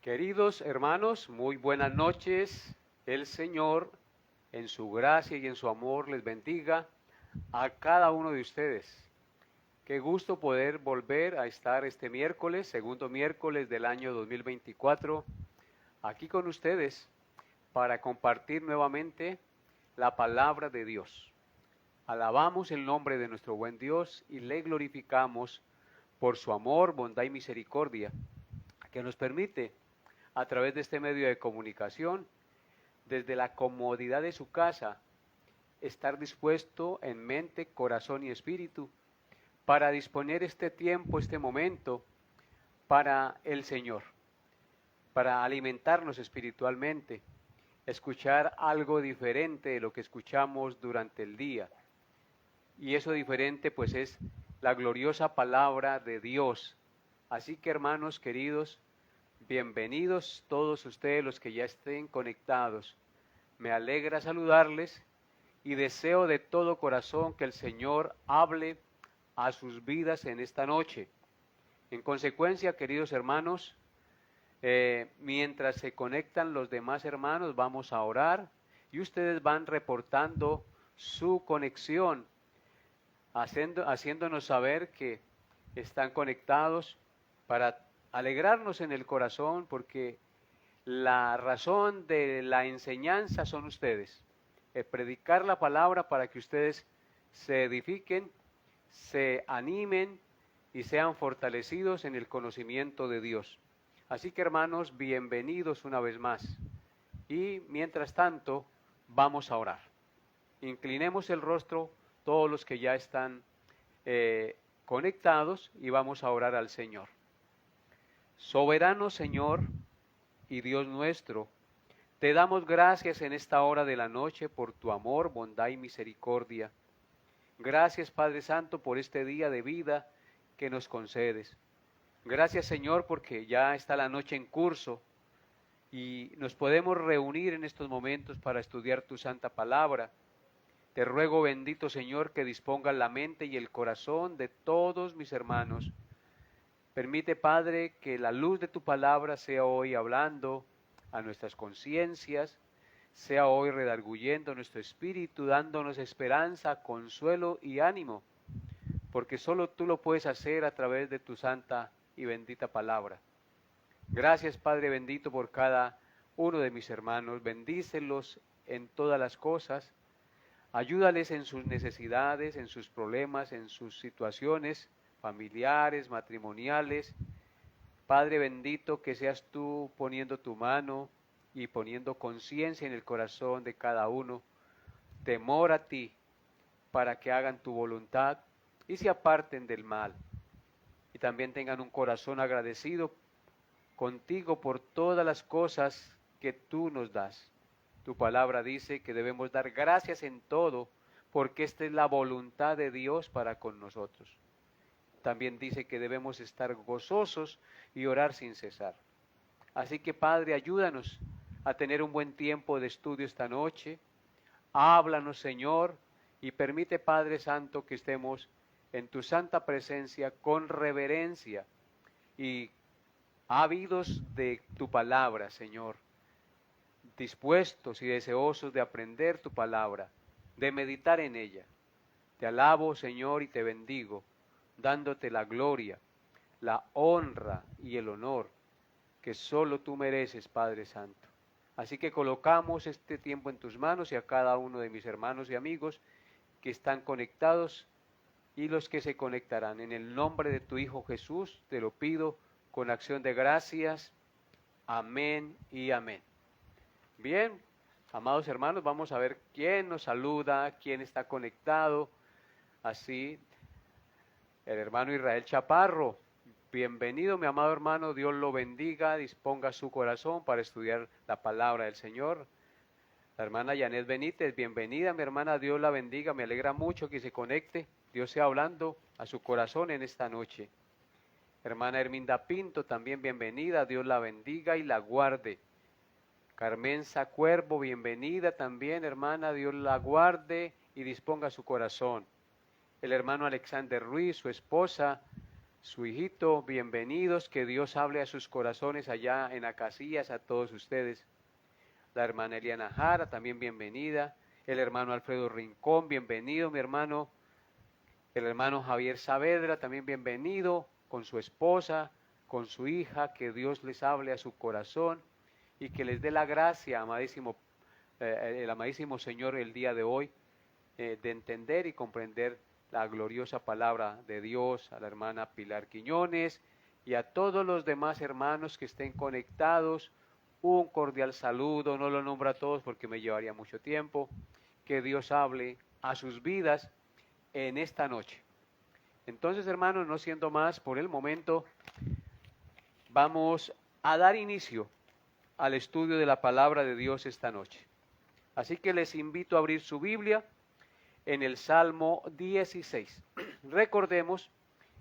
Queridos hermanos, muy buenas noches. El Señor, en su gracia y en su amor, les bendiga a cada uno de ustedes. Qué gusto poder volver a estar este miércoles, segundo miércoles del año 2024, aquí con ustedes para compartir nuevamente la palabra de Dios. Alabamos el nombre de nuestro buen Dios y le glorificamos por su amor, bondad y misericordia, que nos permite, a través de este medio de comunicación, desde la comodidad de su casa, estar dispuesto en mente, corazón y espíritu para disponer este tiempo, este momento para el Señor, para alimentarnos espiritualmente, escuchar algo diferente de lo que escuchamos durante el día. Y eso diferente pues es la gloriosa palabra de Dios. Así que hermanos queridos, bienvenidos todos ustedes los que ya estén conectados. Me alegra saludarles y deseo de todo corazón que el Señor hable a sus vidas en esta noche. En consecuencia, queridos hermanos, mientras se conectan los demás hermanos, vamos a orar y ustedes van reportando su conexión, haciéndonos saber que están conectados para alegrarnos en el corazón, porque la razón de la enseñanza son ustedes. Predicar la palabra para que ustedes se edifiquen, se animen y sean fortalecidos en el conocimiento de Dios. Así que hermanos, bienvenidos una vez más. Y mientras tanto, vamos a orar. Inclinemos el rostro todos los que ya están conectados y vamos a orar al Señor. Soberano Señor y Dios nuestro, te damos gracias en esta hora de la noche por tu amor, bondad y misericordia. Gracias Padre Santo por este día de vida que nos concedes. Gracias Señor porque ya está la noche en curso y nos podemos reunir en estos momentos para estudiar tu santa palabra. Te ruego, bendito Señor, que dispongas la mente y el corazón de todos mis hermanos. Permite, Padre, que la luz de tu palabra sea hoy hablando a nuestras conciencias, sea hoy redarguyendo nuestro espíritu, dándonos esperanza, consuelo y ánimo, porque solo tú lo puedes hacer a través de tu santa y bendita palabra. Gracias, Padre bendito, por cada uno de mis hermanos. Bendícelos en todas las cosas. Ayúdales en sus necesidades, en sus problemas, en sus situaciones familiares, matrimoniales. Padre bendito, que seas tú poniendo tu mano y poniendo conciencia en el corazón de cada uno, temor a ti, para que hagan tu voluntad y se aparten del mal. Y también tengan un corazón agradecido contigo por todas las cosas que tú nos das. Tu palabra dice que debemos dar gracias en todo, porque esta es la voluntad de Dios para con nosotros. También dice que debemos estar gozosos y orar sin cesar. Así que Padre, ayúdanos a tener un buen tiempo de estudio esta noche. Háblanos, Señor, y permite, Padre Santo, que estemos en tu santa presencia con reverencia y ávidos de tu palabra, Señor, dispuestos y deseosos de aprender tu palabra, de meditar en ella. Te alabo, Señor, y te bendigo, dándote la gloria, la honra y el honor que solo tú mereces, Padre Santo. Así que colocamos este tiempo en tus manos y a cada uno de mis hermanos y amigos que están conectados y los que se conectarán. En el nombre de tu Hijo Jesús te lo pido con acción de gracias. Amén y amén. Bien, amados hermanos, vamos a ver quién nos saluda, quién está conectado. Así, el hermano Israel Chaparro. Bienvenido, mi amado hermano, Dios lo bendiga, disponga su corazón para estudiar la palabra del Señor. La hermana Janet Benítez, bienvenida, mi hermana, Dios la bendiga, me alegra mucho que se conecte, Dios sea hablando a su corazón en esta noche. Hermana Herminda Pinto, también bienvenida, Dios la bendiga y la guarde. Carmenza Cuervo, bienvenida también, hermana, Dios la guarde y disponga su corazón. El hermano Alexander Ruiz, su esposa, su hijito. Bienvenidos, que Dios hable a sus corazones allá en Acacias, a todos ustedes. La hermana Eliana Jara, también bienvenida. El hermano Alfredo Rincón, bienvenido, mi hermano. El hermano Javier Saavedra, también bienvenido, con su esposa, con su hija. Que Dios les hable a su corazón y que les dé la gracia, amadísimo, el amadísimo Señor, el día de hoy, de entender y comprender la gloriosa palabra de Dios. A la hermana Pilar Quiñones y a todos los demás hermanos que estén conectados, un cordial saludo. No lo nombro a todos porque me llevaría mucho tiempo. Que Dios hable a sus vidas en esta noche. Entonces, hermanos, no siendo más por el momento, vamos a dar inicio al estudio de la palabra de Dios esta noche. Así que les invito a abrir su Biblia en el Salmo 16. Recordemos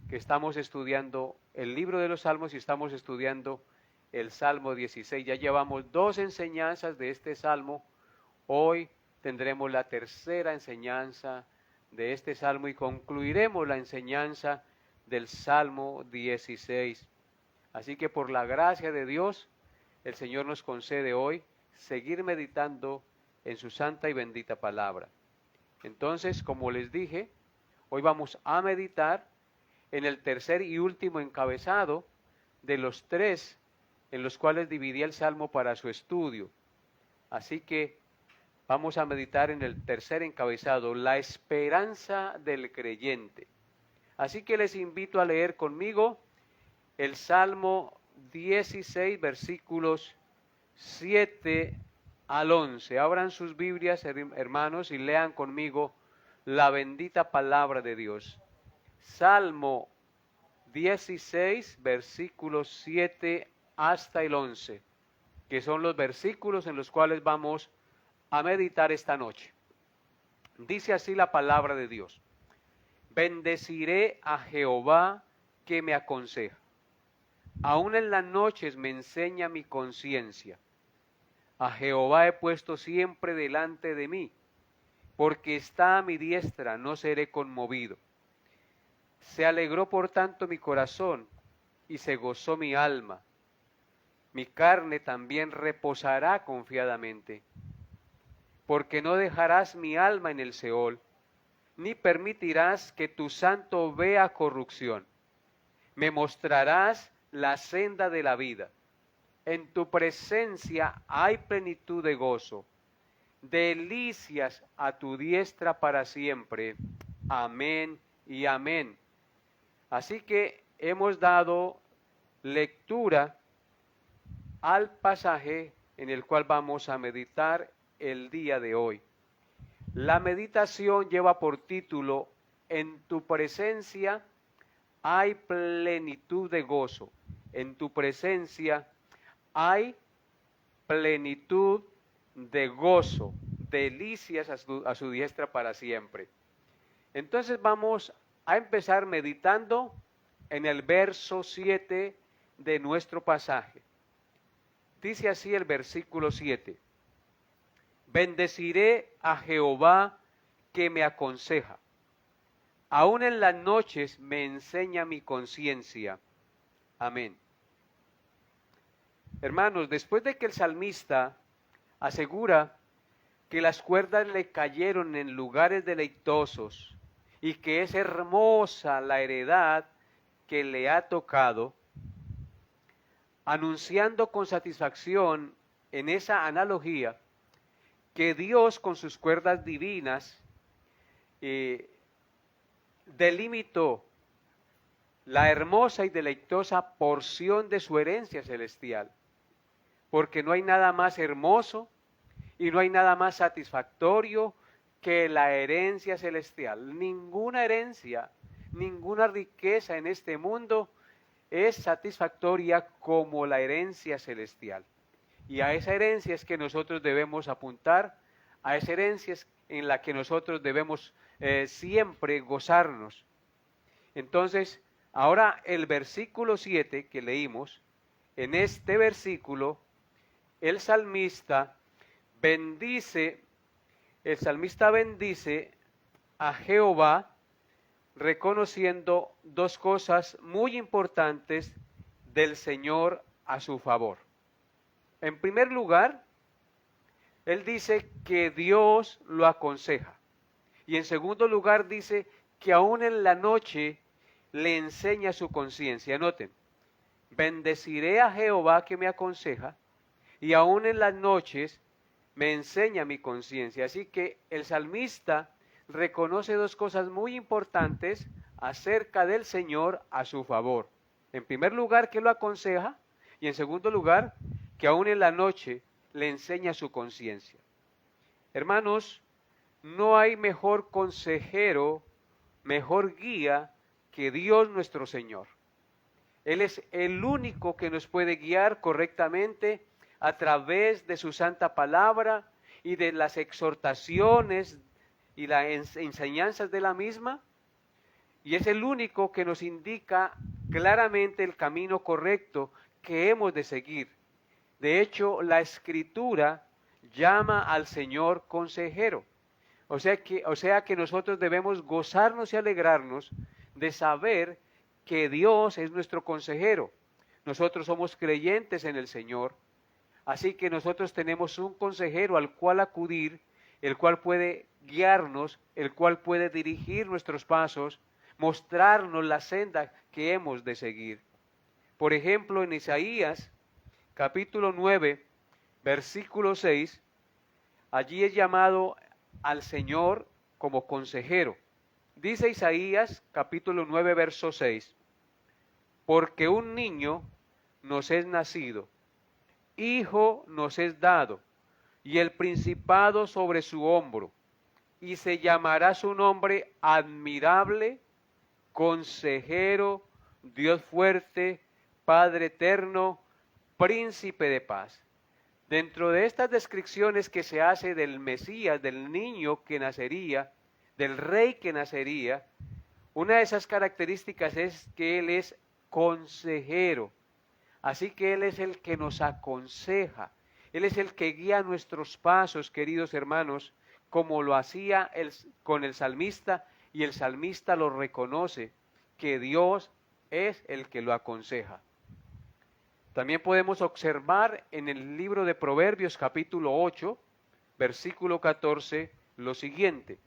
que estamos estudiando el libro de los Salmos y estamos estudiando el Salmo 16. Ya llevamos 2 enseñanzas de este Salmo. Hoy tendremos la tercera enseñanza de este Salmo y concluiremos la enseñanza del Salmo 16. Así que por la gracia de Dios, el Señor nos concede hoy seguir meditando en su santa y bendita palabra. Entonces, como les dije, hoy vamos a meditar en el tercer y último encabezado de los 3 en los cuales dividí el Salmo para su estudio. Así que vamos a meditar en el tercer encabezado, la esperanza del creyente. Así que les invito a leer conmigo el Salmo 16, versículos 7 al 11. Abran sus Biblias, hermanos, y lean conmigo la bendita palabra de Dios. Salmo 16, versículos 7 hasta el 11, que son los versículos en los cuales vamos a meditar esta noche. Dice así la palabra de Dios: bendeciré a Jehová que me aconseja. Aún en las noches me enseña mi conciencia. A Jehová he puesto siempre delante de mí, porque está a mi diestra, no seré conmovido. Se alegró por tanto mi corazón, y se gozó mi alma. Mi carne también reposará confiadamente, porque no dejarás mi alma en el Seol, ni permitirás que tu santo vea corrupción. Me mostrarás la senda de la vida. En tu presencia hay plenitud de gozo, delicias a tu diestra para siempre. Amén y amén. Así que hemos dado lectura al pasaje en el cual vamos a meditar el día de hoy. La meditación lleva por título: en tu presencia hay plenitud de gozo. En tu presencia hay plenitud de gozo, delicias a su diestra para siempre. Entonces vamos a empezar meditando en el verso 7 de nuestro pasaje. Dice así el versículo 7: bendeciré a Jehová que me aconseja. Aún en las noches me enseña mi conciencia. Amén. Hermanos, después de que el salmista asegura que las cuerdas le cayeron en lugares deleitosos y que es hermosa la heredad que le ha tocado, anunciando con satisfacción en esa analogía que Dios con sus cuerdas divinas delimitó la hermosa y deleitosa porción de su herencia celestial, porque no hay nada más hermoso y no hay nada más satisfactorio que la herencia celestial. Ninguna herencia, ninguna riqueza en este mundo es satisfactoria como la herencia celestial. Y a esa herencia es que nosotros debemos apuntar, a esa herencia es en la que nosotros debemos siempre gozarnos. Entonces, ahora el versículo 7 que leímos, en este versículo, el salmista bendice a Jehová reconociendo dos cosas muy importantes del Señor a su favor. En primer lugar, él dice que Dios lo aconseja. Y en segundo lugar dice que aún en la noche le enseña su conciencia. Noten, bendeciré a Jehová que me aconseja y aún en las noches me enseña mi conciencia. Así que el salmista reconoce dos cosas muy importantes acerca del Señor a su favor. En primer lugar, que lo aconseja, y en segundo lugar, que aún en la noche le enseña su conciencia. Hermanos, no hay mejor consejero, mejor guía que Dios nuestro Señor. Él es el único que nos puede guiar correctamente a través de su santa palabra y de las exhortaciones y las enseñanzas de la misma. Y es el único que nos indica claramente el camino correcto que hemos de seguir. De hecho, la Escritura llama al Señor consejero. O sea que nosotros debemos gozarnos y alegrarnos de saber que Dios es nuestro consejero. Nosotros somos creyentes en el Señor, así que nosotros tenemos un consejero al cual acudir, el cual puede guiarnos, el cual puede dirigir nuestros pasos, mostrarnos la senda que hemos de seguir. Por ejemplo, en Isaías, capítulo 9, versículo 6, allí es llamado al Señor como consejero. Dice Isaías, capítulo 9, verso 6, porque un niño nos es nacido, hijo nos es dado, y el principado sobre su hombro, y se llamará su nombre admirable, consejero, Dios fuerte, Padre eterno, príncipe de paz. Dentro de estas descripciones que se hace del Mesías, del niño que nacería, del rey que nacería, una de esas características es que Él es consejero. Así que Él es el que nos aconseja. Él es el que guía nuestros pasos, queridos hermanos, como lo hacía con el salmista, y el salmista lo reconoce, que Dios es el que lo aconseja. También podemos observar en el libro de Proverbios capítulo 8, versículo 14, lo siguiente.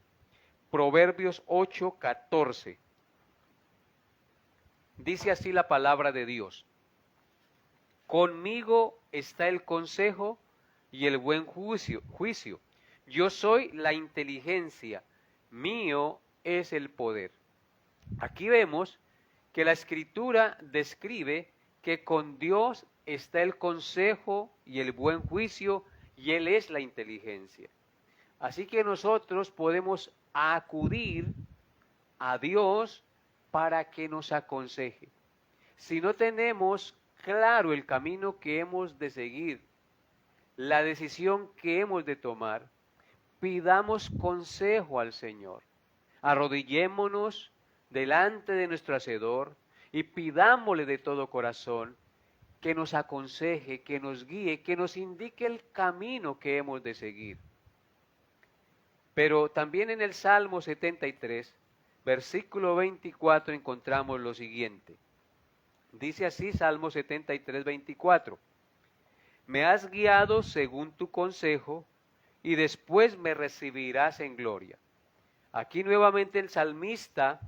Proverbios 8, 14. Dice así la palabra de Dios. Conmigo está el consejo y el buen juicio. Yo soy la inteligencia, mío es el poder. Aquí vemos que la Escritura describe que con Dios está el consejo y el buen juicio, y Él es la inteligencia. Así que nosotros podemos acudir a Dios para que nos aconseje. Si no tenemos claro el camino que hemos de seguir, la decisión que hemos de tomar, pidamos consejo al Señor. Arrodillémonos delante de nuestro Hacedor y pidámosle de todo corazón que nos aconseje, que nos guíe, que nos indique el camino que hemos de seguir. Pero también en el Salmo 73, versículo 24, encontramos lo siguiente. Dice así Salmo 73, 24. Me has guiado según tu consejo, y después me recibirás en gloria. Aquí nuevamente el salmista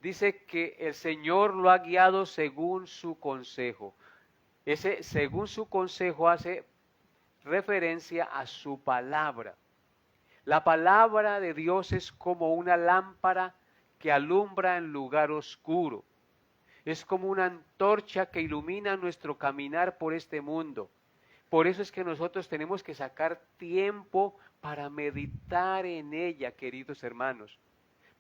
dice que el Señor lo ha guiado según su consejo. Ese según su consejo hace referencia a su palabra. La palabra de Dios es como una lámpara que alumbra en lugar oscuro. Es como una antorcha que ilumina nuestro caminar por este mundo. Por eso es que nosotros tenemos que sacar tiempo para meditar en ella, queridos hermanos.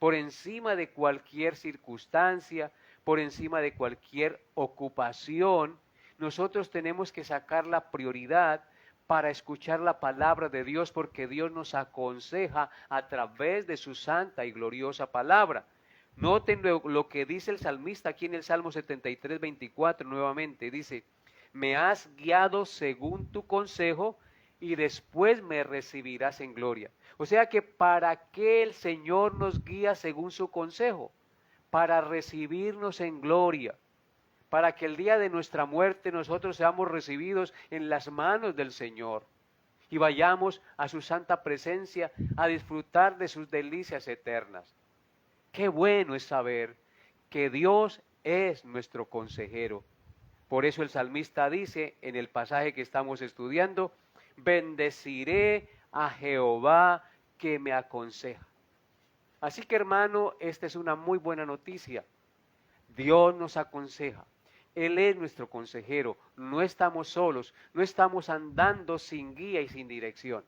Por encima de cualquier circunstancia, por encima de cualquier ocupación, nosotros tenemos que sacar la prioridad para escuchar la palabra de Dios, porque Dios nos aconseja a través de su santa y gloriosa palabra. Noten lo que dice el salmista aquí en el Salmo 73, 24 nuevamente. Dice, me has guiado según tu consejo y después me recibirás en gloria. O sea que ¿para qué el Señor nos guía según su consejo? para recibirnos en gloria, para que el día de nuestra muerte nosotros seamos recibidos en las manos del Señor y vayamos a su santa presencia a disfrutar de sus delicias eternas. Qué bueno es saber que Dios es nuestro consejero. Por eso el salmista dice en el pasaje que estamos estudiando, bendeciré a Jehová que me aconseja. Así que hermano, esta es una muy buena noticia. Dios nos aconseja. Él es nuestro consejero. No estamos solos, no estamos andando sin guía y sin dirección.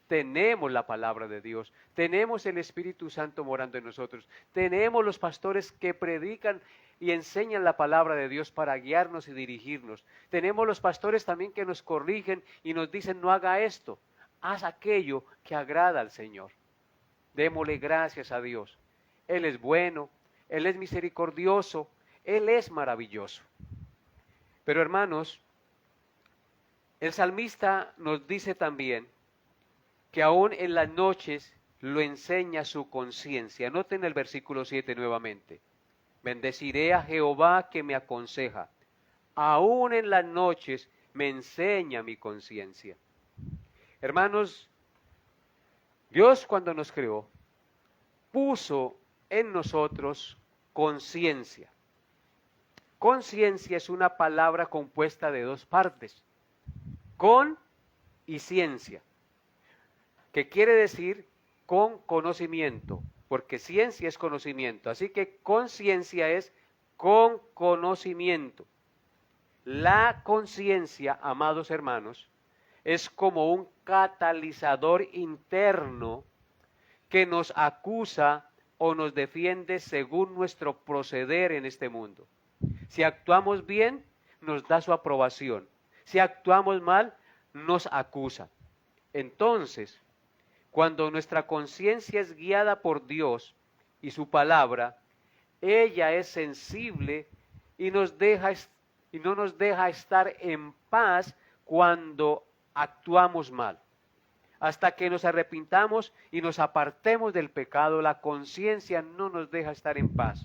Tenemos la palabra de Dios, tenemos el Espíritu Santo morando en nosotros, tenemos los pastores que predican y enseñan la palabra de Dios para guiarnos y dirigirnos. Tenemos los pastores también que nos corrigen y nos dicen no haga esto, haz aquello que agrada al Señor. Démosle gracias a Dios. Él es bueno, Él es misericordioso, Él es maravilloso. Pero hermanos, el salmista nos dice también que aún en las noches lo enseña su conciencia. Noten el versículo 7 nuevamente. Bendeciré a Jehová que me aconseja. Aún en las noches me enseña mi conciencia. Hermanos, Dios cuando nos creó, puso en nosotros conciencia. Conciencia es una palabra compuesta de dos partes, con y ciencia, que quiere decir con conocimiento, porque ciencia es conocimiento, así que conciencia es con conocimiento. La conciencia, amados hermanos, es como un catalizador interno que nos acusa o nos defiende según nuestro proceder en este mundo. Si actuamos bien, nos da su aprobación. Si actuamos mal, nos acusa. Entonces, cuando nuestra conciencia es guiada por Dios y su palabra, ella es sensible y no nos deja estar en paz cuando actuamos mal. Hasta que nos arrepintamos y nos apartemos del pecado, la conciencia no nos deja estar en paz.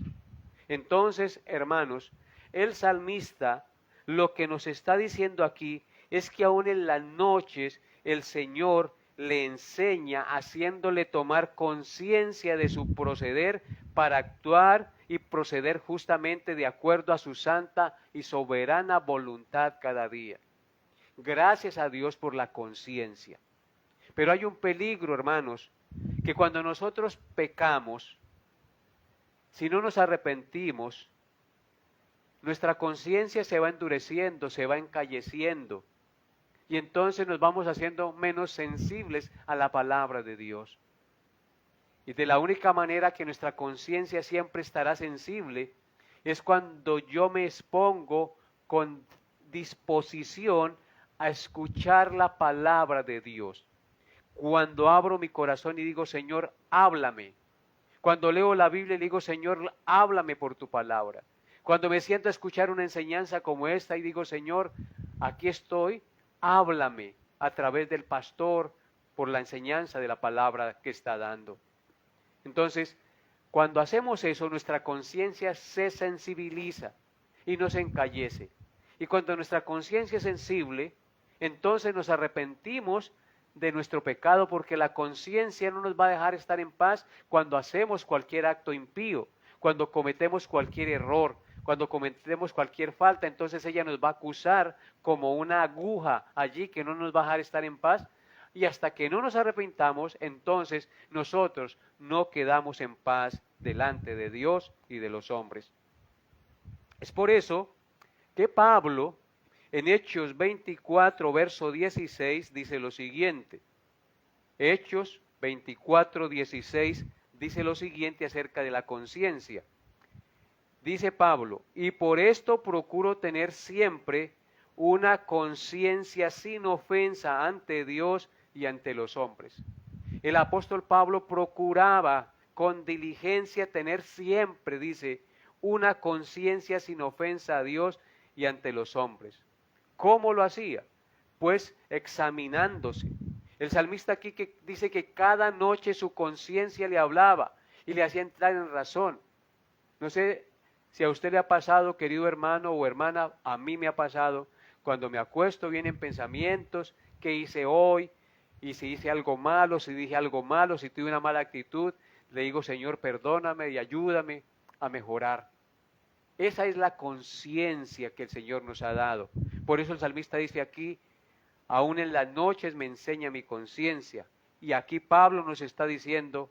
Entonces, hermanos, el salmista lo que nos está diciendo aquí es que aún en las noches el Señor le enseña haciéndole tomar conciencia de su proceder para actuar y proceder justamente de acuerdo a su santa y soberana voluntad cada día. Gracias a Dios por la conciencia. Pero hay un peligro, hermanos, que cuando nosotros pecamos, si no nos arrepentimos, nuestra conciencia se va endureciendo, se va encalleciendo, y entonces nos vamos haciendo menos sensibles a la palabra de Dios. Y de la única manera que nuestra conciencia siempre estará sensible es cuando yo me expongo con disposición a escuchar la palabra de Dios. Cuando abro mi corazón y digo, Señor, háblame. Cuando leo la Biblia y digo, Señor, háblame por tu palabra. Cuando me siento a escuchar una enseñanza como esta y digo, Señor, aquí estoy, háblame a través del pastor por la enseñanza de la palabra que está dando. Entonces, cuando hacemos eso, nuestra conciencia se sensibiliza y nos encallece. Y cuando nuestra conciencia es sensible, entonces nos arrepentimos de nuestro pecado, porque la conciencia no nos va a dejar estar en paz cuando hacemos cualquier acto impío, cuando cometemos cualquier error, cuando cometemos cualquier falta. Entonces ella nos va a acusar como una aguja allí que no nos va a dejar estar en paz, y hasta que no nos arrepintamos, entonces nosotros no quedamos en paz delante de Dios y de los hombres. Es por eso que Pablo en Hechos 24, verso 16, dice lo siguiente. Hechos 24, 16 dice lo siguiente acerca de la conciencia. Dice Pablo, y por esto procuro tener siempre una conciencia sin ofensa ante Dios y ante los hombres. El apóstol Pablo procuraba con diligencia tener siempre, dice, una conciencia sin ofensa a Dios y ante los hombres. ¿Cómo lo hacía? Pues examinándose. El salmista aquí dice que cada noche su conciencia le hablaba y le hacía entrar en razón. No sé si a usted le ha pasado, querido hermano o hermana, a mí me ha pasado, cuando me acuesto vienen pensamientos, ¿qué hice hoy? Y si hice algo malo, si dije algo malo, si tuve una mala actitud, le digo, Señor, perdóname y ayúdame a mejorar. Esa es la conciencia que el Señor nos ha dado. Por eso el salmista dice aquí, aún en las noches me enseña mi conciencia. Y aquí Pablo nos está diciendo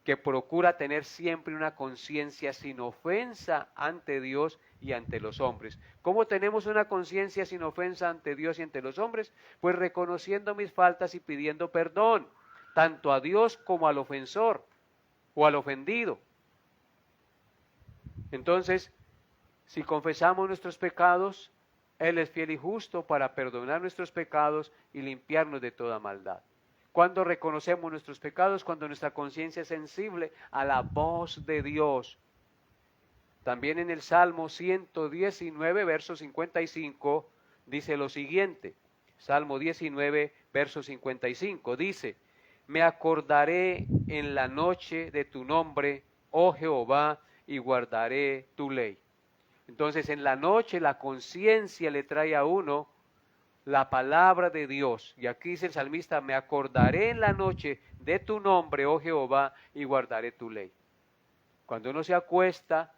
que procura tener siempre una conciencia sin ofensa ante Dios y ante los hombres. ¿Cómo tenemos una conciencia sin ofensa ante Dios y ante los hombres? Pues reconociendo mis faltas y pidiendo perdón, tanto a Dios como al ofensor o al ofendido. Entonces, si confesamos nuestros pecados, Él es fiel y justo para perdonar nuestros pecados y limpiarnos de toda maldad. Cuando reconocemos nuestros pecados, cuando nuestra conciencia es sensible a la voz de Dios. También en el Salmo 119, verso 55, dice lo siguiente. Salmo 19, verso 55, dice, me acordaré en la noche de tu nombre, oh Jehová, y guardaré tu ley. Entonces en la noche la conciencia le trae a uno la palabra de Dios. Y aquí dice el salmista, me acordaré en la noche de tu nombre, oh Jehová, y guardaré tu ley. Cuando uno se acuesta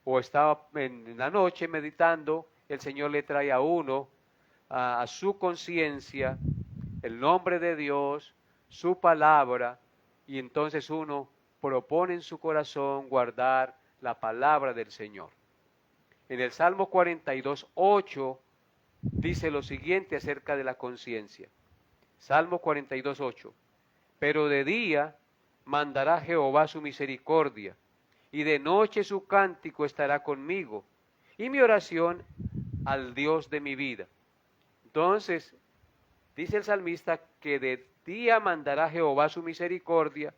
o está en la noche meditando, el Señor le trae a uno, a su conciencia, el nombre de Dios, su palabra, y entonces uno propone en su corazón guardar la palabra del Señor. En el Salmo 42, 8, dice lo siguiente acerca de la conciencia. Salmo 42, 8. Pero de día mandará Jehová su misericordia, y de noche su cántico estará conmigo, y mi oración al Dios de mi vida. Entonces, dice el salmista que de día mandará Jehová su misericordia,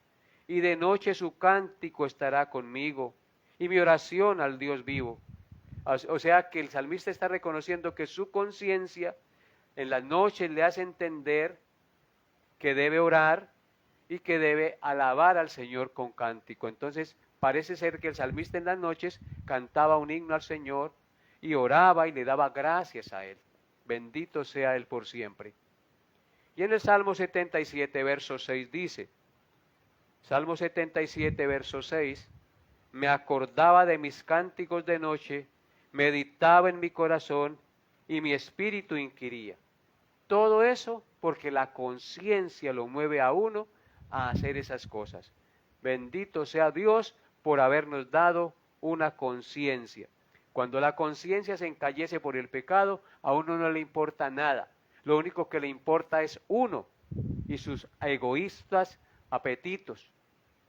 y de noche su cántico estará conmigo, y mi oración al Dios vivo. O sea que el salmista está reconociendo que su conciencia en las noches le hace entender que debe orar y que debe alabar al Señor con cántico. Entonces parece ser que el salmista en las noches cantaba un himno al Señor y oraba y le daba gracias a Él. Bendito sea Él por siempre. Y en el Salmo 77, verso 6 dice, Salmo 77, verso 6, me acordaba de mis cánticos de noche, meditaba en mi corazón y mi espíritu inquiría. Todo eso porque la conciencia lo mueve a uno a hacer esas cosas. Bendito sea Dios por habernos dado una conciencia. Cuando la conciencia se encallece por el pecado, a uno no le importa nada. Lo único que le importa es uno y sus egoístas apetitos.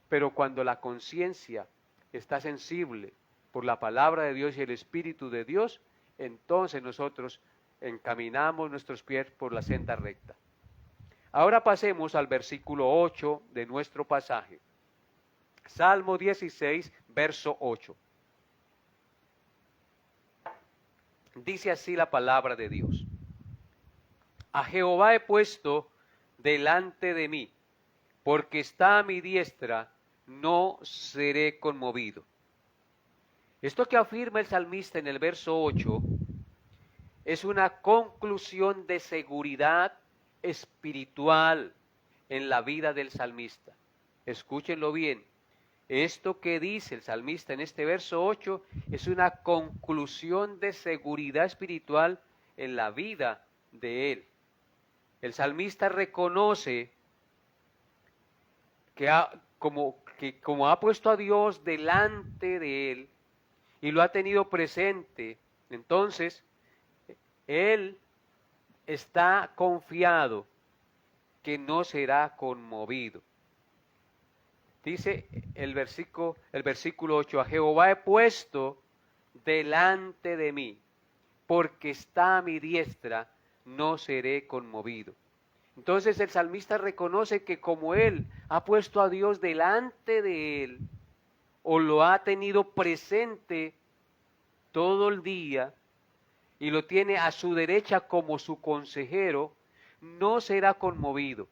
Pero cuando la conciencia está sensible por la palabra de Dios y el Espíritu de Dios, entonces nosotros encaminamos nuestros pies por la senda recta. Ahora pasemos al versículo 8 de nuestro pasaje. Salmo 16, verso 8. Dice así la palabra de Dios. A Jehová he puesto delante de mí, porque está a mi diestra, no seré conmovido. Esto que afirma el salmista en el verso 8 es una conclusión de seguridad espiritual en la vida del salmista. Escúchenlo bien. Esto que dice el salmista en este verso 8 es una conclusión de seguridad espiritual en la vida de él. El salmista reconoce que como ha puesto a Dios delante de él y lo ha tenido presente, entonces él está confiado que no será conmovido. Dice el versículo 8, a Jehová he puesto delante de mí, porque está a mi diestra, no seré conmovido. Entonces el salmista reconoce que como él ha puesto a Dios delante de él, o lo ha tenido presente todo el día, y lo tiene a su derecha como su consejero, no será conmovido.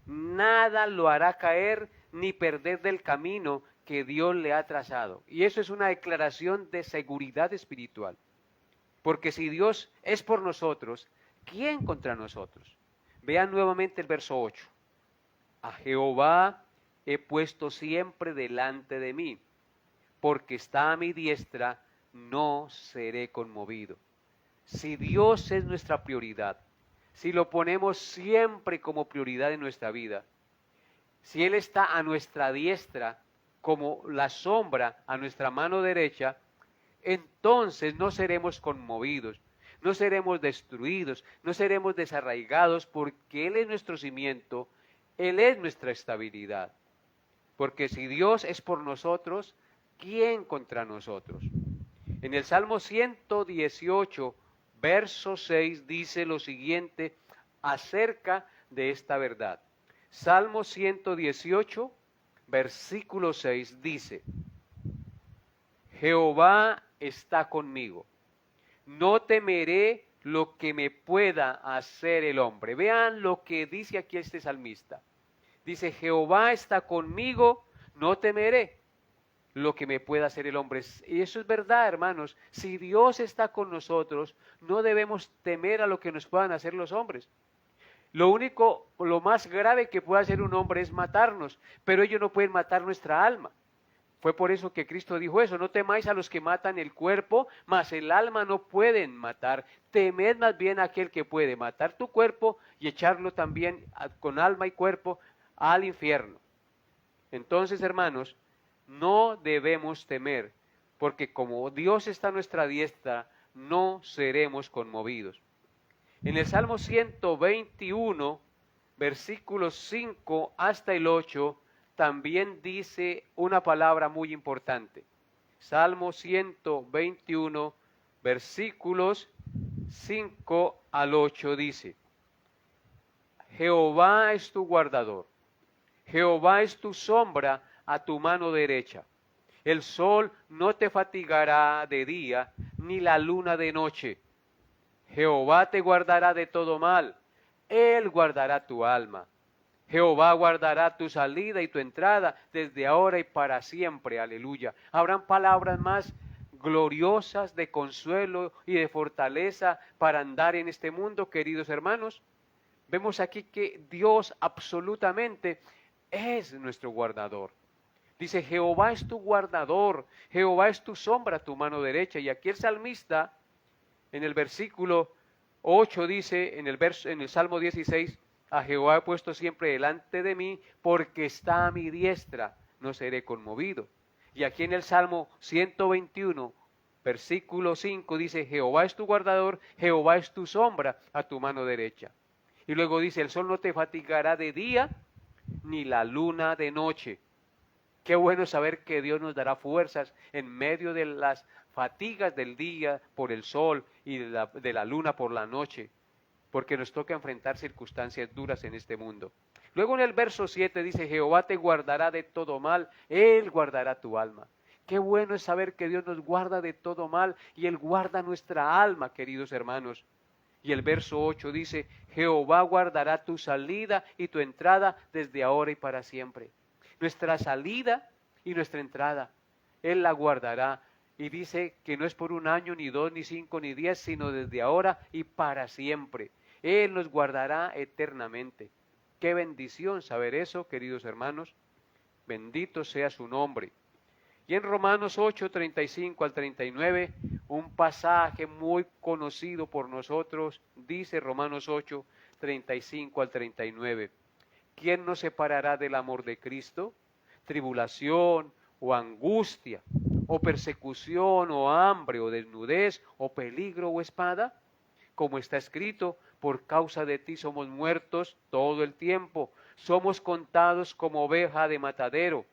Nada lo hará caer ni perder del camino que Dios le ha trazado. Y eso es una declaración de seguridad espiritual. Porque si Dios es por nosotros, ¿quién contra nosotros? Vean nuevamente el verso 8. A Jehová he puesto siempre delante de mí, porque está a mi diestra, no seré conmovido. Si Dios es nuestra prioridad, si lo ponemos siempre como prioridad en nuestra vida, si Él está a nuestra diestra como la sombra a nuestra mano derecha, entonces no seremos conmovidos, no seremos destruidos, no seremos desarraigados, porque Él es nuestro cimiento, Él es nuestra estabilidad. Porque si Dios es por nosotros, ¿quién contra nosotros? En el Salmo 118, verso 6, dice lo siguiente acerca de esta verdad. Salmo 118, versículo 6 dice: Jehová está conmigo, no temeré lo que me pueda hacer el hombre. Vean lo que dice aquí este salmista. Dice, Jehová está conmigo, no temeré lo que me pueda hacer el hombre. Y eso es verdad, hermanos. Si Dios está con nosotros, no debemos temer a lo que nos puedan hacer los hombres. Lo más grave que puede hacer un hombre es matarnos, pero ellos no pueden matar nuestra alma. Fue por eso que Cristo dijo eso: no temáis a los que matan el cuerpo, mas el alma no pueden matar. Temed más bien a aquel que puede matar tu cuerpo y echarlo también con alma y cuerpo al infierno. Entonces, hermanos, no debemos temer, porque como Dios está a nuestra diestra, no seremos conmovidos. En el Salmo 121, versículos 5 hasta el 8, también dice una palabra muy importante. Salmo 121, versículos 5 al 8 dice: Jehová es tu guardador, Jehová es tu sombra a tu mano derecha. El sol no te fatigará de día, ni la luna de noche. Jehová te guardará de todo mal, Él guardará tu alma. Jehová guardará tu salida y tu entrada desde ahora y para siempre. Aleluya. Habrán palabras más gloriosas de consuelo y de fortaleza para andar en este mundo, queridos hermanos. Vemos aquí que Dios absolutamente es nuestro guardador. Dice, Jehová es tu guardador, Jehová es tu sombra a tu mano derecha. Y aquí el salmista, en el versículo 8 dice, en el Salmo 16, a Jehová he puesto siempre delante de mí, porque está a mi diestra, no seré conmovido. Y aquí en el Salmo 121, versículo 5 dice, Jehová es tu guardador, Jehová es tu sombra a tu mano derecha. Y luego dice, el sol no te fatigará de día, ni la luna de noche. Qué bueno saber que Dios nos dará fuerzas en medio de las fatigas del día por el sol y de la luna por la noche, porque nos toca enfrentar circunstancias duras en este mundo. Luego en el verso 7 dice, Jehová te guardará de todo mal, Él guardará tu alma. Qué bueno es saber que Dios nos guarda de todo mal y Él guarda nuestra alma, queridos hermanos. Y el verso 8 dice, Jehová guardará tu salida y tu entrada desde ahora y para siempre. Nuestra salida y nuestra entrada, Él la guardará. Y dice que no es por 1 año, ni 2, ni 5, ni 10, sino desde ahora y para siempre. Él nos guardará eternamente. Qué bendición saber eso, queridos hermanos. Bendito sea su nombre. Y en Romanos 8, 35 al 39, un pasaje muy conocido por nosotros, dice Romanos 8, 35 al 39. ¿Quién nos separará del amor de Cristo? ¿Tribulación o angustia, o persecución o hambre, o desnudez, o peligro o espada? Como está escrito, por causa de ti somos muertos todo el tiempo, somos contados como oveja de matadero.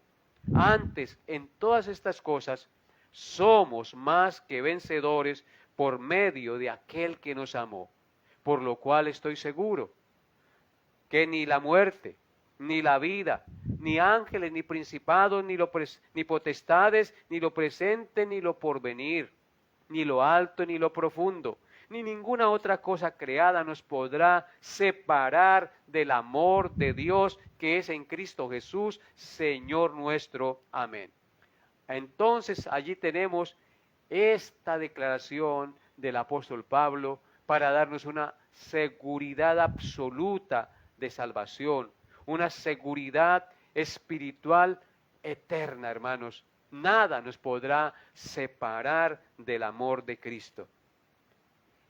Antes, en todas estas cosas, somos más que vencedores por medio de aquel que nos amó, por lo cual estoy seguro que ni la muerte, ni la vida, ni ángeles, ni principados, ni potestades, ni lo presente, ni lo porvenir, ni lo alto, ni lo profundo, ni ninguna otra cosa creada nos podrá separar del amor de Dios que es en Cristo Jesús, Señor nuestro. Amén. Entonces allí tenemos esta declaración del apóstol Pablo para darnos una seguridad absoluta de salvación, una seguridad espiritual eterna, hermanos. Nada nos podrá separar del amor de Cristo.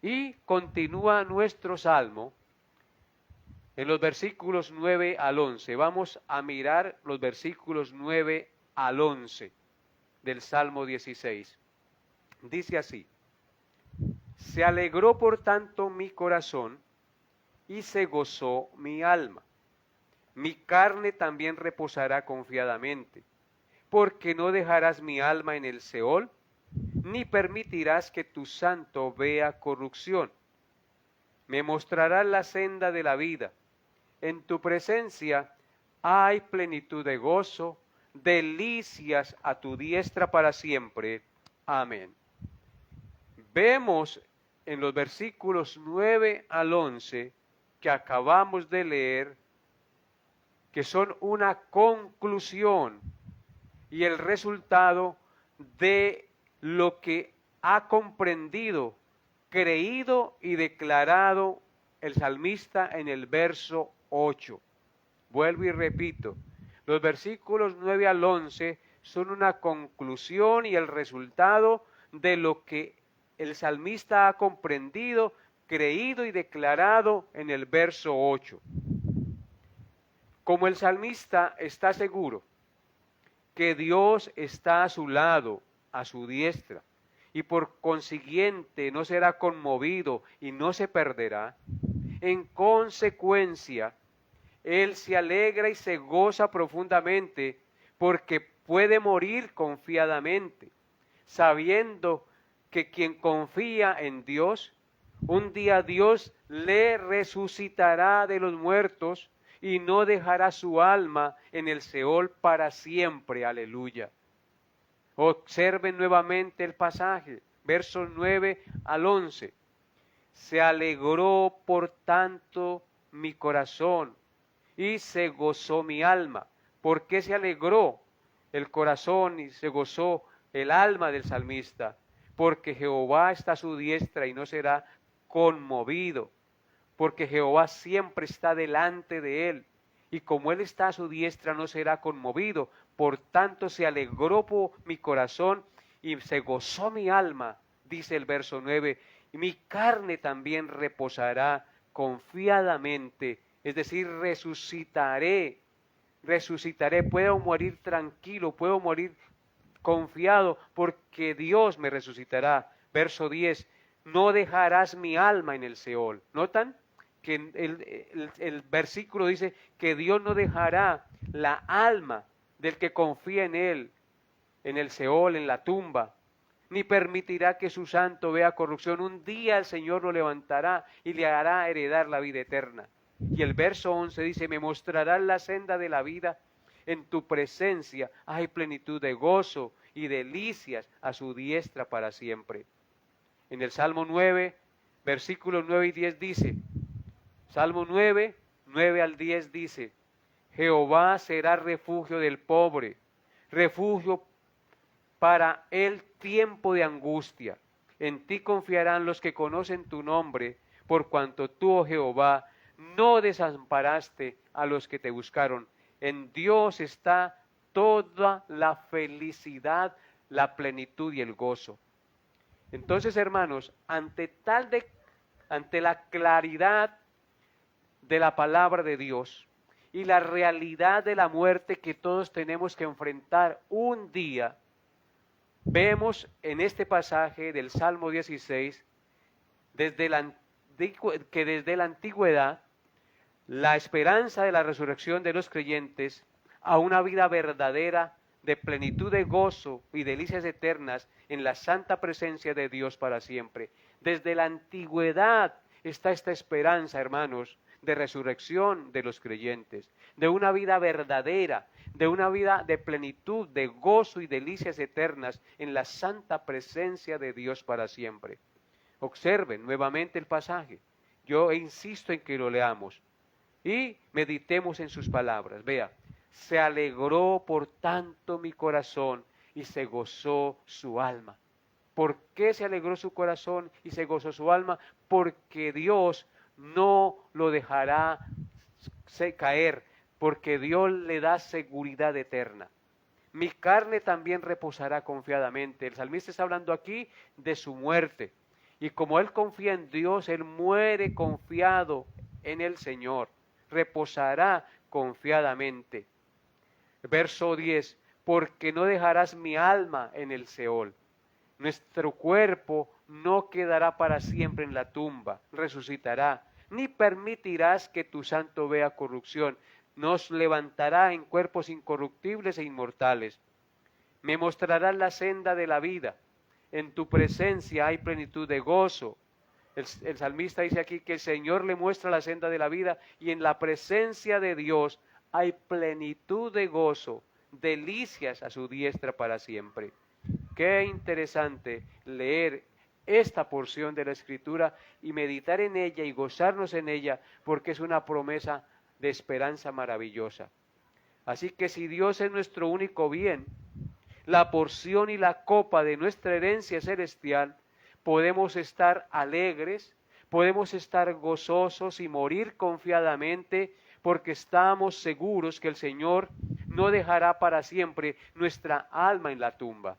Y continúa nuestro salmo en los versículos 9 al 11. Vamos a mirar los versículos 9 al 11 del Salmo 16. Dice así: se alegró por tanto mi corazón y se gozó mi alma. Mi carne también reposará confiadamente, porque no dejarás mi alma en el Seol, ni permitirás que tu santo vea corrupción. Me mostrarás la senda de la vida. En tu presencia hay plenitud de gozo, delicias a tu diestra para siempre. Amén. Vemos en los versículos 9 al 11 que acabamos de leer que son una conclusión y el resultado de lo que ha comprendido, creído y declarado el salmista en el verso 8. Vuelvo y repito, los versículos 9 al 11 son una conclusión y el resultado de lo que el salmista ha comprendido, creído y declarado en el verso 8. Como el salmista está seguro que Dios está a su lado, a su diestra, y por consiguiente no será conmovido y no se perderá, en consecuencia, él se alegra y se goza profundamente porque puede morir confiadamente, sabiendo que quien confía en Dios, un día Dios le resucitará de los muertos y no dejará su alma en el Seol para siempre. Aleluya. Observen nuevamente el pasaje, versos 9 al 11. Se alegró por tanto mi corazón y se gozó mi alma. ¿Por qué se alegró el corazón y se gozó el alma del salmista? Porque Jehová está a su diestra y no será conmovido, porque Jehová siempre está delante de él, y como él está a su diestra no será conmovido. Por tanto se alegró por mi corazón y se gozó mi alma, dice el verso 9, y mi carne también reposará confiadamente, es decir, resucitaré, puedo morir tranquilo, puedo morir confiado, porque Dios me resucitará. Verso 10, no dejarás mi alma en el Seol. ¿Notan? Que el versículo dice que Dios no dejará la alma del que confía en Él, en el Seol, en la tumba, ni permitirá que su santo vea corrupción. Un día el Señor lo levantará y le hará heredar la vida eterna. Y el verso 11 dice, me mostrarás la senda de la vida, en tu presencia hay plenitud de gozo y delicias a su diestra para siempre. En el Salmo 9, versículos 9 y 10 dice, Salmo 9, 9 al 10 dice, Jehová será refugio del pobre, refugio para el tiempo de angustia. En ti confiarán los que conocen tu nombre, por cuanto tú, oh Jehová, no desamparaste a los que te buscaron. En Dios está toda la felicidad, la plenitud y el gozo. Entonces, hermanos, ante la claridad de la palabra de Dios y la realidad de la muerte que todos tenemos que enfrentar un día, vemos en este pasaje del Salmo 16 que desde la antigüedad la esperanza de la resurrección de los creyentes a una vida verdadera de plenitud de gozo y delicias eternas en la santa presencia de Dios para siempre. Desde la antigüedad está esta esperanza, hermanos, de resurrección de los creyentes, de una vida verdadera, de una vida de plenitud, de gozo y delicias eternas en la santa presencia de Dios para siempre. Observen nuevamente el pasaje. Yo insisto en que lo leamos y meditemos en sus palabras. Vea, se alegró por tanto mi corazón y se gozó su alma. ¿Por qué se alegró su corazón y se gozó su alma? Porque Dios no lo dejará caer, porque Dios le da seguridad eterna. Mi carne también reposará confiadamente. El salmista está hablando aquí de su muerte. Y como él confía en Dios, él muere confiado en el Señor. Reposará confiadamente. Verso 10. Porque no dejarás mi alma en el Seol. Nuestro cuerpo no quedará para siempre en la tumba, resucitará, ni permitirás que tu santo vea corrupción. Nos levantará en cuerpos incorruptibles e inmortales. Me mostrarás la senda de la vida. En tu presencia hay plenitud de gozo. El salmista dice aquí que el Señor le muestra la senda de la vida y en la presencia de Dios hay plenitud de gozo, delicias a su diestra para siempre. Qué interesante leer esta porción de la Escritura y meditar en ella y gozarnos en ella, porque es una promesa de esperanza maravillosa. Así que si Dios es nuestro único bien, la porción y la copa de nuestra herencia celestial, podemos estar alegres, podemos estar gozosos y morir confiadamente, porque estamos seguros que el Señor no dejará para siempre nuestra alma en la tumba,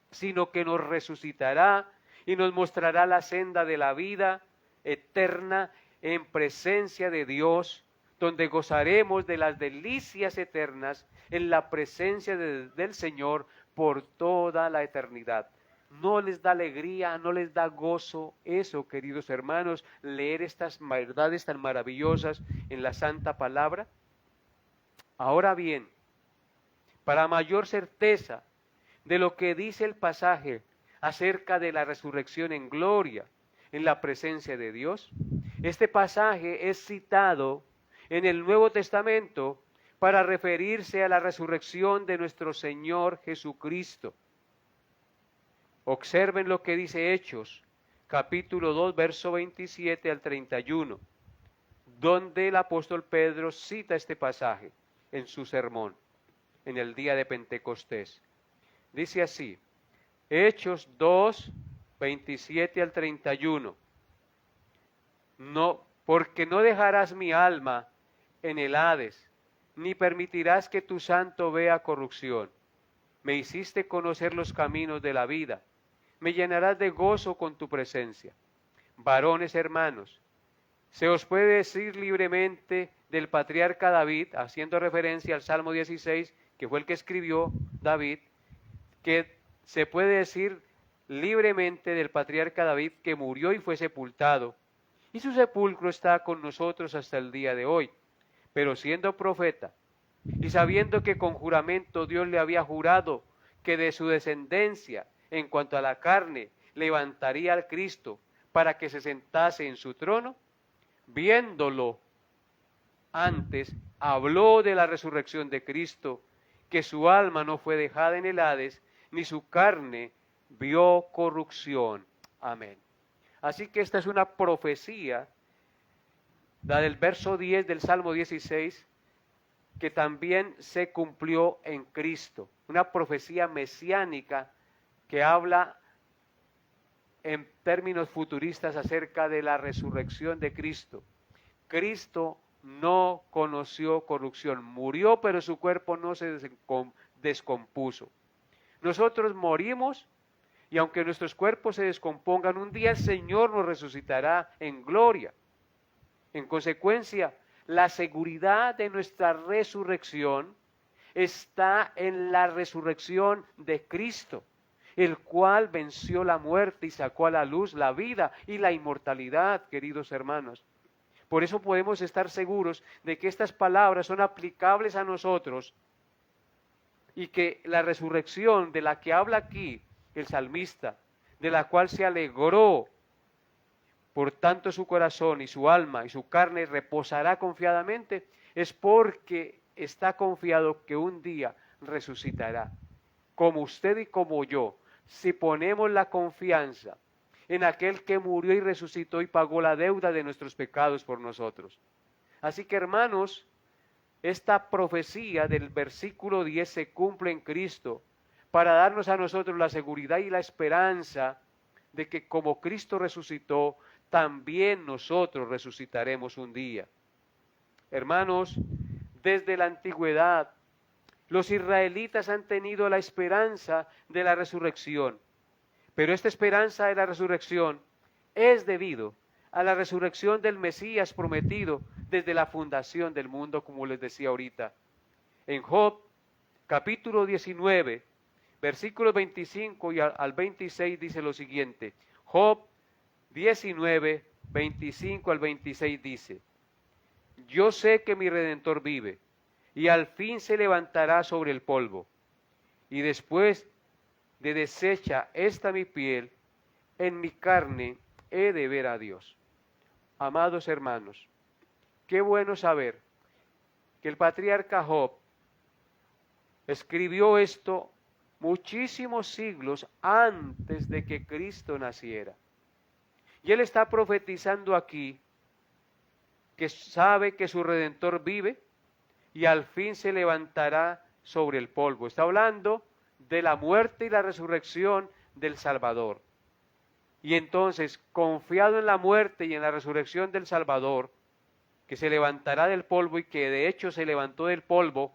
sino que nos resucitará y nos mostrará la senda de la vida eterna en presencia de Dios, donde gozaremos de las delicias eternas en la presencia del Señor por toda la eternidad. ¿No les da alegría, no les da gozo eso, queridos hermanos, leer estas verdades tan maravillosas en la Santa Palabra? Ahora bien, para mayor certeza de lo que dice el pasaje acerca de la resurrección en gloria, en la presencia de Dios, este pasaje es citado en el Nuevo Testamento para referirse a la resurrección de nuestro Señor Jesucristo. Observen lo que dice Hechos, capítulo 2, verso 27 al 31, donde el apóstol Pedro cita este pasaje en su sermón, en el día de Pentecostés. Dice así, Hechos 2, 27 al 31. No, porque no dejarás mi alma en el Hades, ni permitirás que tu santo vea corrupción. Me hiciste conocer los caminos de la vida, me llenarás de gozo con tu presencia. Varones hermanos, se os puede decir libremente del patriarca David, haciendo referencia al Salmo 16, que fue el que escribió David, que se puede decir libremente del patriarca David que murió y fue sepultado, y su sepulcro está con nosotros hasta el día de hoy. Pero siendo profeta, y sabiendo que con juramento Dios le había jurado que de su descendencia, en cuanto a la carne, levantaría al Cristo para que se sentase en su trono, viéndolo antes, habló de la resurrección de Cristo, que su alma no fue dejada en el Hades, ni su carne vio corrupción. Amén. Así que esta es una profecía, la del verso 10 del Salmo 16, que también se cumplió en Cristo. Una profecía mesiánica que habla en términos futuristas acerca de la resurrección de Cristo. Cristo no conoció corrupción, murió, pero su cuerpo no se descompuso. Nosotros morimos y aunque nuestros cuerpos se descompongan, un día el Señor nos resucitará en gloria. En consecuencia, la seguridad de nuestra resurrección está en la resurrección de Cristo, el cual venció la muerte y sacó a la luz la vida y la inmortalidad, queridos hermanos. Por eso podemos estar seguros de que estas palabras son aplicables a nosotros y que la resurrección de la que habla aquí el salmista, de la cual se alegró, por tanto su corazón y su alma y su carne reposará confiadamente, es porque está confiado que un día resucitará. Como usted y como yo, si ponemos la confianza en aquel que murió y resucitó y pagó la deuda de nuestros pecados por nosotros. Así que hermanos, esta profecía del versículo 10 se cumple en Cristo, para darnos a nosotros la seguridad y la esperanza de que como Cristo resucitó, también nosotros resucitaremos un día. Hermanos, desde la antigüedad, los israelitas han tenido la esperanza de la resurrección, pero esta esperanza de la resurrección es debido a la resurrección del Mesías prometido desde la fundación del mundo, como les decía ahorita. En Job, capítulo 19, versículos 25 y al 26 dice lo siguiente. Job 19, 25 al 26 dice: Yo sé que mi Redentor vive, y al fin se levantará sobre el polvo. Y después de deshecha esta mi piel, en mi carne he de ver a Dios. Amados hermanos, qué bueno saber que el patriarca Job escribió esto muchísimos siglos antes de que Cristo naciera. Y él está profetizando aquí que sabe que su Redentor vive y al fin se levantará sobre el polvo. Está hablando de la muerte y la resurrección del Salvador. Y entonces, confiado en la muerte y en la resurrección del Salvador, que se levantará del polvo y que de hecho se levantó del polvo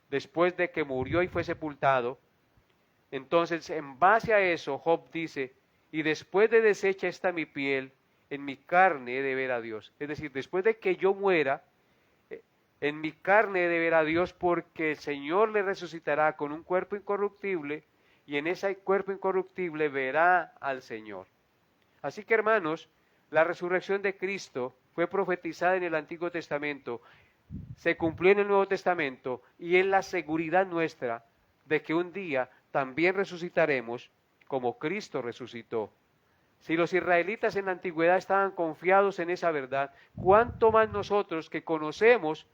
después de que murió y fue sepultado, entonces en base a eso Job dice: y después de deshecha esta mi piel, en mi carne he de ver a Dios. Es decir, después de que yo muera, en mi carne he de ver a Dios, porque el Señor le resucitará con un cuerpo incorruptible y en ese cuerpo incorruptible verá al Señor. Así que, hermanos, la resurrección de Cristo fue profetizada en el Antiguo Testamento, se cumplió en el Nuevo Testamento y es la seguridad nuestra de que un día también resucitaremos como Cristo resucitó. Si los israelitas en la antigüedad estaban confiados en esa verdad, ¿cuánto más nosotros que conocemos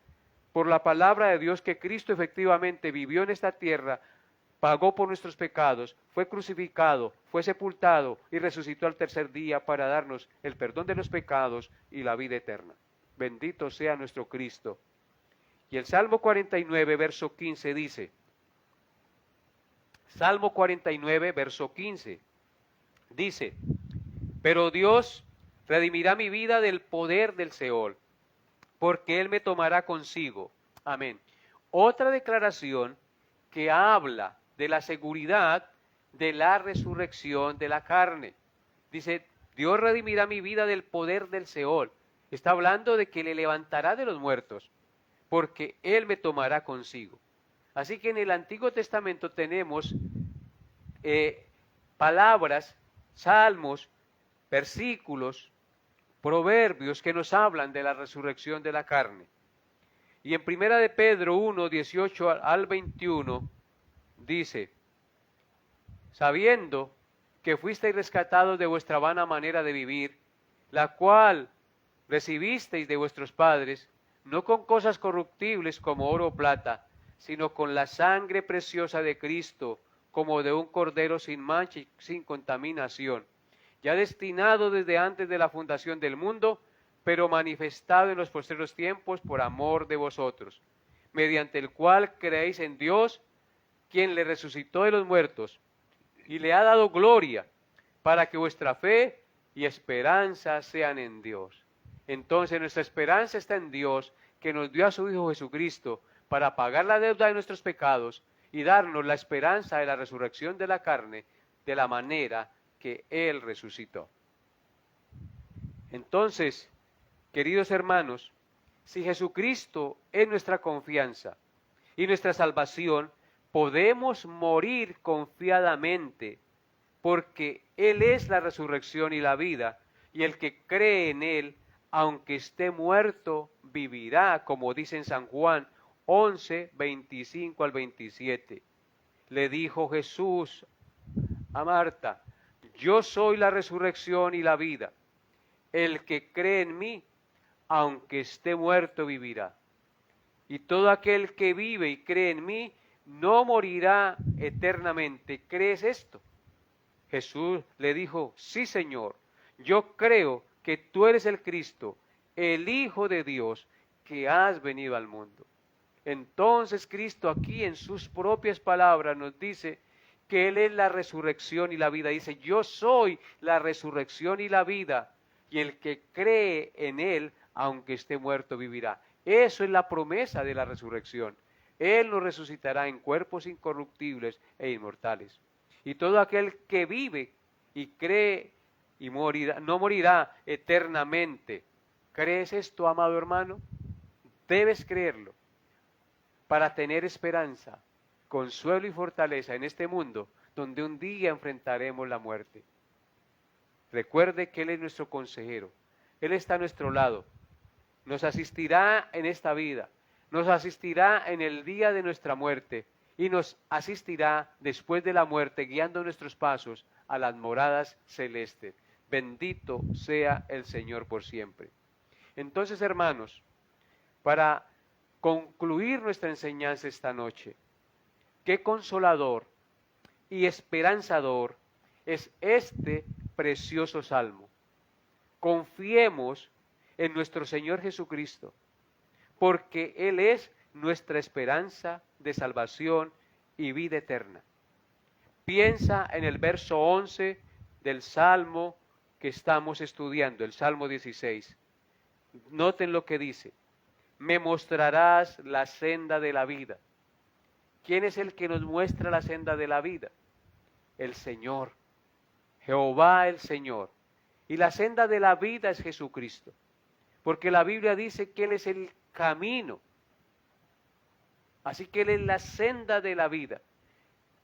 por la palabra de Dios que Cristo efectivamente vivió en esta tierra, pagó por nuestros pecados, fue crucificado, fue sepultado y resucitó al tercer día para darnos el perdón de los pecados y la vida eterna? Bendito sea nuestro Cristo. Y el Salmo 49, verso 15 dice, Salmo 49, verso 15, dice: Pero Dios redimirá mi vida del poder del Seol, porque Él me tomará consigo. Amén. Otra declaración que habla de la seguridad de la resurrección de la carne. Dice: Dios redimirá mi vida del poder del Seol. Está hablando de que le levantará de los muertos, porque Él me tomará consigo. Así que en el Antiguo Testamento tenemos palabras, salmos, versículos, proverbios que nos hablan de la resurrección de la carne. Y en Primera de Pedro 1, 18 al 21 dice: sabiendo que fuisteis rescatados de vuestra vana manera de vivir, la cual recibisteis de vuestros padres, no con cosas corruptibles como oro o plata, sino con la sangre preciosa de Cristo, como de un cordero sin mancha y sin contaminación, ya destinado desde antes de la fundación del mundo, pero manifestado en los postreros tiempos por amor de vosotros, mediante el cual creéis en Dios, quien le resucitó de los muertos, y le ha dado gloria, para que vuestra fe y esperanza sean en Dios. Entonces nuestra esperanza está en Dios, que nos dio a su Hijo Jesucristo para pagar la deuda de nuestros pecados y darnos la esperanza de la resurrección de la carne de la manera que Él resucitó. Entonces, queridos hermanos, si Jesucristo es nuestra confianza y nuestra salvación, podemos morir confiadamente, porque Él es la resurrección y la vida, y el que cree en Él, aunque esté muerto, vivirá, como dice en San Juan 11, 25 al 27. Le dijo Jesús a Marta: yo soy la resurrección y la vida. El que cree en mí, aunque esté muerto, vivirá. Y todo aquel que vive y cree en mí, no morirá eternamente. ¿Crees esto? Jesús le dijo: sí, Señor, yo creo que tú eres el Cristo, el Hijo de Dios, que has venido al mundo. Entonces Cristo aquí en sus propias palabras nos dice que Él es la resurrección y la vida. Dice, yo soy la resurrección y la vida, y el que cree en Él, aunque esté muerto, vivirá. Eso es la promesa de la resurrección. Él nos resucitará en cuerpos incorruptibles e inmortales. Y todo aquel que vive y cree y morirá, no morirá eternamente. ¿Crees esto, amado hermano? Debes creerlo para tener esperanza, consuelo y fortaleza en este mundo donde un día enfrentaremos la muerte. Recuerde que Él es nuestro consejero, Él está a nuestro lado, nos asistirá en esta vida, nos asistirá en el día de nuestra muerte y nos asistirá después de la muerte guiando nuestros pasos a las moradas celestes. Bendito sea el Señor por siempre. Entonces, hermanos, para concluir nuestra enseñanza esta noche, qué consolador y esperanzador es este precioso salmo. Confiemos en nuestro Señor Jesucristo, porque Él es nuestra esperanza de salvación y vida eterna. Piensa en el verso 11 del salmo que estamos estudiando, el Salmo 16. Noten lo que dice: me mostrarás la senda de la vida. ¿Quién es el que nos muestra la senda de la vida? El Señor, Jehová el Señor. Y la senda de la vida es Jesucristo, porque la Biblia dice que Él es el camino. Así que Él es la senda de la vida,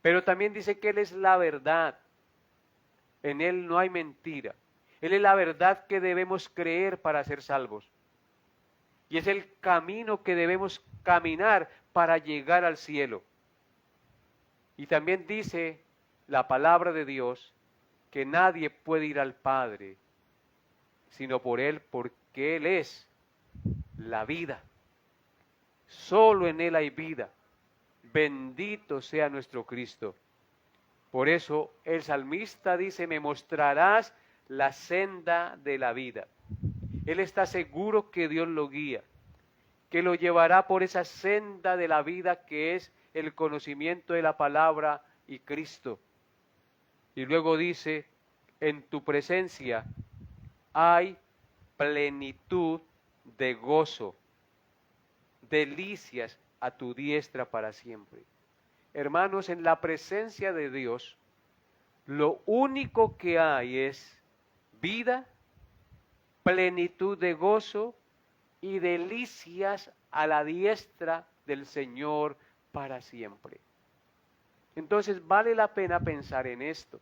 pero también dice que Él es la verdad. En Él no hay mentira. Él es la verdad que debemos creer para ser salvos. Y es el camino que debemos caminar para llegar al cielo. Y también dice la palabra de Dios que nadie puede ir al Padre sino por Él, porque Él es la vida. Solo en Él hay vida. Bendito sea nuestro Cristo. Por eso el salmista dice, me mostrarás la senda de la vida. Él está seguro que Dios lo guía, que lo llevará por esa senda de la vida que es el conocimiento de la palabra y Cristo. Y luego dice, en tu presencia hay plenitud de gozo, delicias a tu diestra para siempre. Hermanos, en la presencia de Dios, lo único que hay es vida, plenitud de gozo y delicias a la diestra del Señor para siempre. Entonces vale la pena pensar en esto,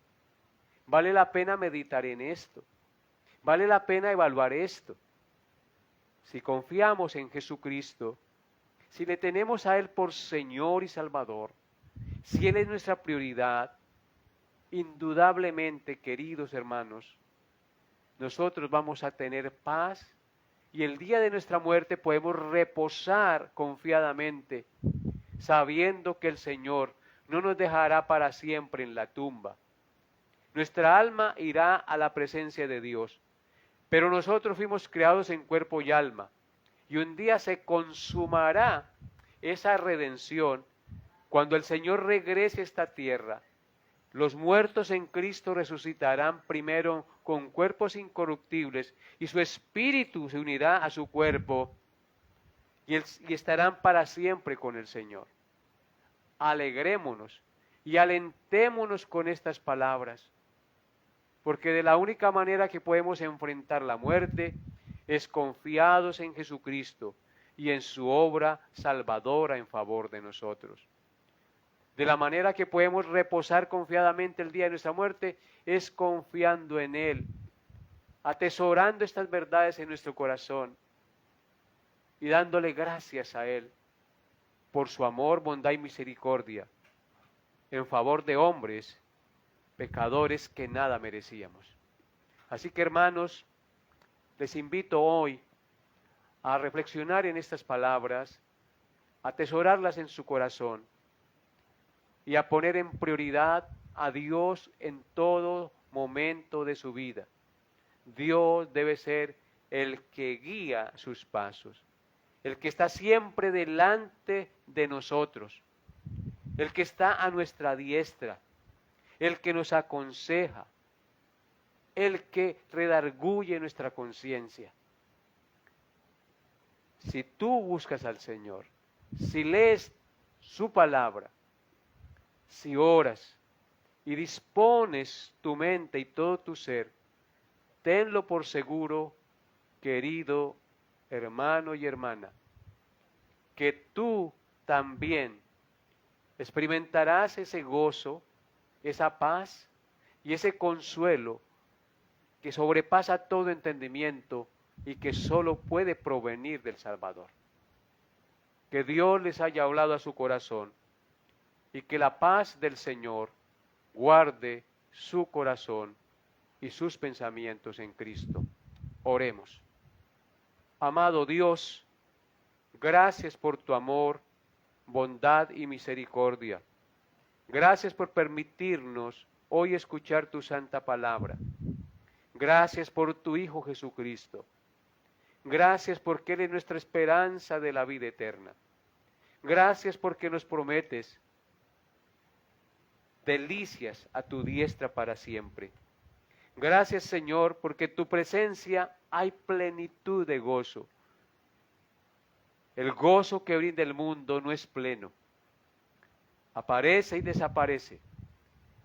vale la pena meditar en esto, vale la pena evaluar esto. Si confiamos en Jesucristo, si le tenemos a Él por Señor y Salvador, si Él es nuestra prioridad, indudablemente, queridos hermanos, nosotros vamos a tener paz y el día de nuestra muerte podemos reposar confiadamente, sabiendo que el Señor no nos dejará para siempre en la tumba. Nuestra alma irá a la presencia de Dios, pero nosotros fuimos creados en cuerpo y alma, y un día se consumará esa redención cuando el Señor regrese a esta tierra. Los muertos en Cristo resucitarán primero con cuerpos incorruptibles y su espíritu se unirá a su cuerpo y estarán para siempre con el Señor. Alegrémonos y alentémonos con estas palabras, porque de la única manera que podemos enfrentar la muerte es confiados en Jesucristo y en su obra salvadora en favor de nosotros. De la manera que podemos reposar confiadamente el día de nuestra muerte es confiando en Él, atesorando estas verdades en nuestro corazón y dándole gracias a Él por su amor, bondad y misericordia en favor de hombres, pecadores que nada merecíamos. Así que, hermanos, les invito hoy a reflexionar en estas palabras, a atesorarlas en su corazón y a poner en prioridad a Dios en todo momento de su vida. Dios debe ser el que guía sus pasos, el que está siempre delante de nosotros, el que está a nuestra diestra. el que nos aconseja, el que redarguye nuestra conciencia. Si tú buscas al Señor, si lees su palabra, si oras y dispones tu mente y todo tu ser, tenlo por seguro, querido hermano y hermana, que tú también experimentarás ese gozo, esa paz y ese consuelo que sobrepasa todo entendimiento y que solo puede provenir del Salvador. Que Dios les haya hablado a su corazón y que la paz del Señor guarde su corazón y sus pensamientos en Cristo. Oremos. Amado Dios, gracias por tu amor, bondad y misericordia. Gracias por permitirnos hoy escuchar tu santa palabra. Gracias por tu Hijo Jesucristo. Gracias porque Él es nuestra esperanza de la vida eterna. Gracias porque nos prometes delicias a tu diestra para siempre. Gracias, Señor, porque en tu presencia hay plenitud de gozo. El gozo que brinda el mundo no es pleno. Aparece y desaparece.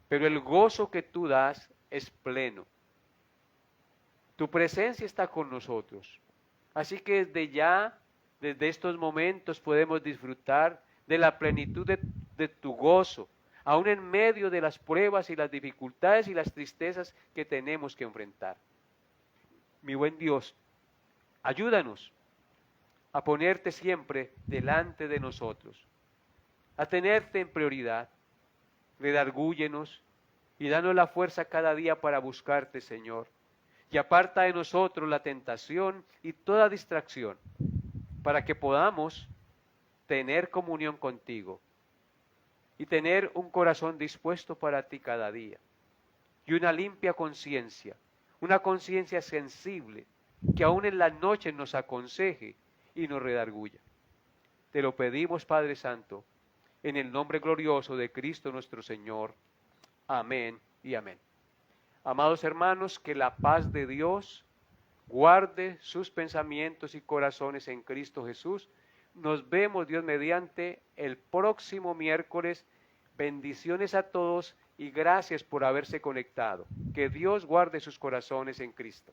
Pero el gozo que tú das es pleno. Tu presencia está con nosotros. Así que desde estos momentos podemos disfrutar de la plenitud de tu gozo, aún en medio de las pruebas y las dificultades y las tristezas que tenemos que enfrentar. Mi buen Dios, ayúdanos a ponerte siempre delante de nosotros, a tenerte en prioridad. Redargúyenos y danos la fuerza cada día para buscarte, Señor. Y aparta de nosotros la tentación y toda distracción, para que podamos tener comunión contigo y tener un corazón dispuesto para ti cada día. Y una limpia conciencia, una conciencia sensible, que aún en la noche nos aconseje y nos redarguya. Te lo pedimos, Padre Santo, en el nombre glorioso de Cristo nuestro Señor. Amén y amén. Amados hermanos, que la paz de Dios guarde sus pensamientos y corazones en Cristo Jesús. Nos vemos, Dios mediante, el próximo miércoles. Bendiciones a todos y gracias por haberse conectado. Que Dios guarde sus corazones en Cristo.